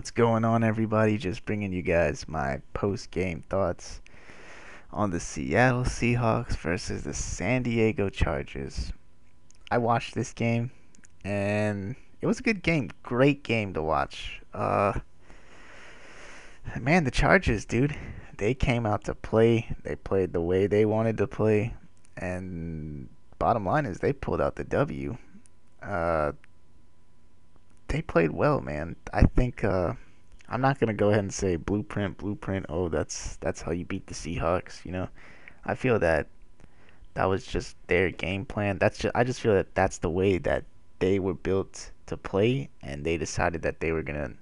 What's going on, everybody? Just bringing you guys my post-game thoughts on the Seattle Seahawks versus the San Diego Chargers. I watched this game, and it was a good game. Great game to watch. Man, the Chargers, dude, they came out to play. They played the way they wanted to play, and bottom line is they pulled out the W. Uh, they played well, man. I think I'm not gonna go ahead and say blueprint. Oh, that's how you beat the Seahawks. I feel that that was just their game plan. I just feel that that's the way that they were built to play, and they decided that they were gonna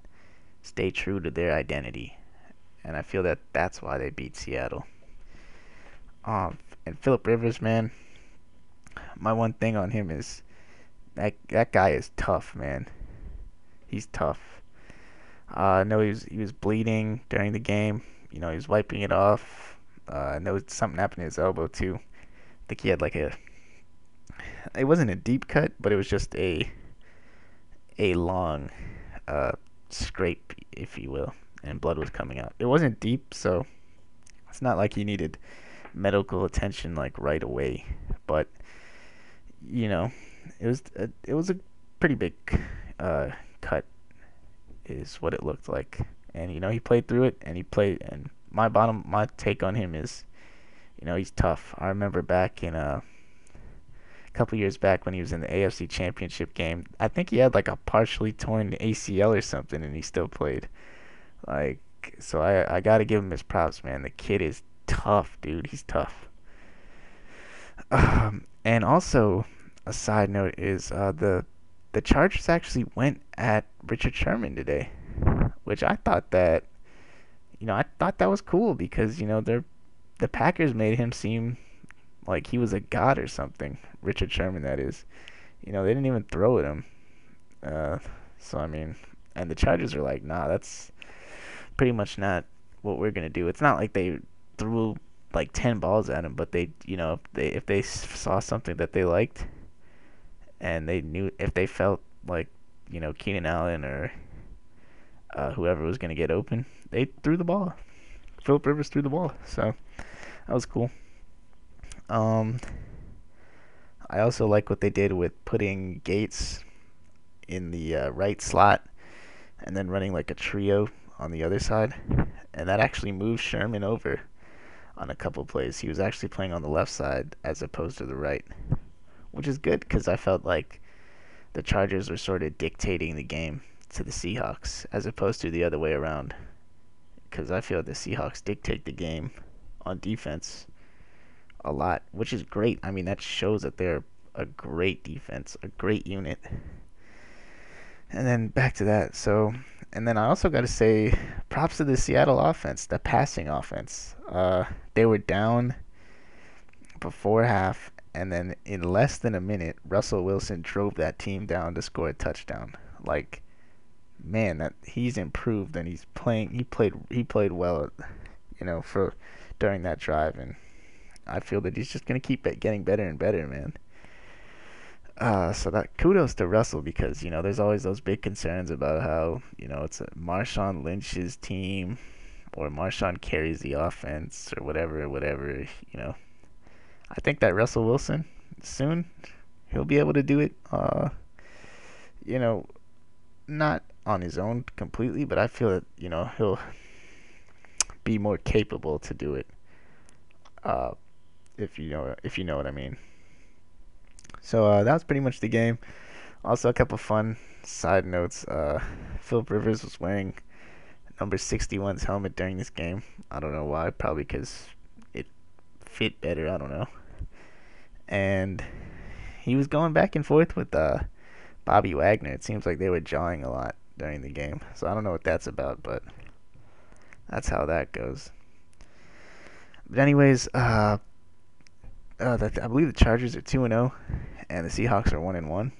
stay true to their identity. And I feel that that's why they beat Seattle. And Philip Rivers, man, my one thing on him is that guy is tough, man. He's tough. I know he was bleeding during the game. He was wiping it off. I know something happened to his elbow too. I think he had like it wasn't a deep cut, but it was just a long uh, scrape, if you will, and blood was coming out. It wasn't deep, so it's not like he needed medical attention like right away. But you know, it was a pretty big cut is what it looked like. And he played through it, and he played. And my take on him is, he's tough. I remember back in a couple years back when he was in the AFC Championship game. I think he had like a partially torn ACL or something, and he still played. Like, so I gotta give him his props, man. The kid is tough, dude. He's tough. And also, a side note is the Chargers actually went at Richard Sherman today, which I thought that was cool because the Packers made him seem like he was a god or something. Richard Sherman, that is. They didn't even throw at him. Uh, so I mean, and the Chargers are like, nah, that's pretty much not what we're gonna do. It's not like they threw like 10 balls at him, but if they saw something that they liked, and they knew if they felt like Keenan Allen or whoever was gonna get open, they threw the ball. Philip Rivers threw the ball, so that was cool. Um, I also like what they did with putting Gates in the right slot and then running like a trio on the other side, and that actually moved Sherman over on a couple plays. He was actually playing on the left side as opposed to the right, which is good because I felt like the Chargers were sort of dictating the game to the Seahawks as opposed to the other way around. Because I feel the Seahawks dictate the game on defense a lot, which is great. I mean, that shows that they're a great defense, a great unit. And then back to that. And then I also got to say, props to the Seattle offense, the passing offense. They were down before half, and then in less than a minute, Russell Wilson drove that team down to score a touchdown. Like, man, that he's improved and he's playing. He played well, for during that drive, and I feel that he's just gonna keep getting better and better, man. So that kudos to Russell because there's always those big concerns about how it's a Marshawn Lynch's team or Marshawn carries the offense or whatever. I think that Russell Wilson soon he'll be able to do it. You know, not on his own completely, but I feel that he'll be more capable to do it. Uh, if you know what I mean. So that was pretty much the game. Also, a couple fun side notes. Philip Rivers was wearing number 61's helmet during this game. I don't know why. Probably because it fit better. I don't know. And he was going back and forth with Bobby Wagner. It seems like they were jawing a lot during the game. So I don't know what that's about, but that's how that goes. But anyways, I believe the Chargers are 2-0, and the Seahawks are 1-1,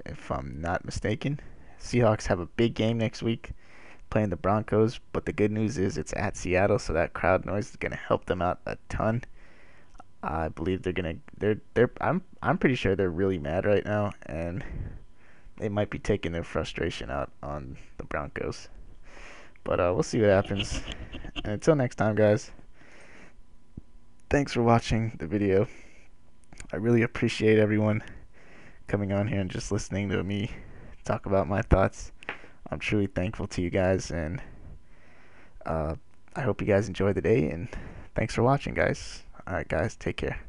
if I'm not mistaken. Seahawks have a big game next week, playing the Broncos. But the good news is it's at Seattle, so that crowd noise is gonna help them out a ton. I believe I'm pretty sure they're really mad right now, and they might be taking their frustration out on the Broncos. But we'll see what happens. And until next time, guys, thanks for watching the video. I really appreciate everyone coming on here and just listening to me talk about my thoughts. I'm truly thankful to you guys, and I hope you guys enjoy the day, and thanks for watching, guys. Alright, guys, take care.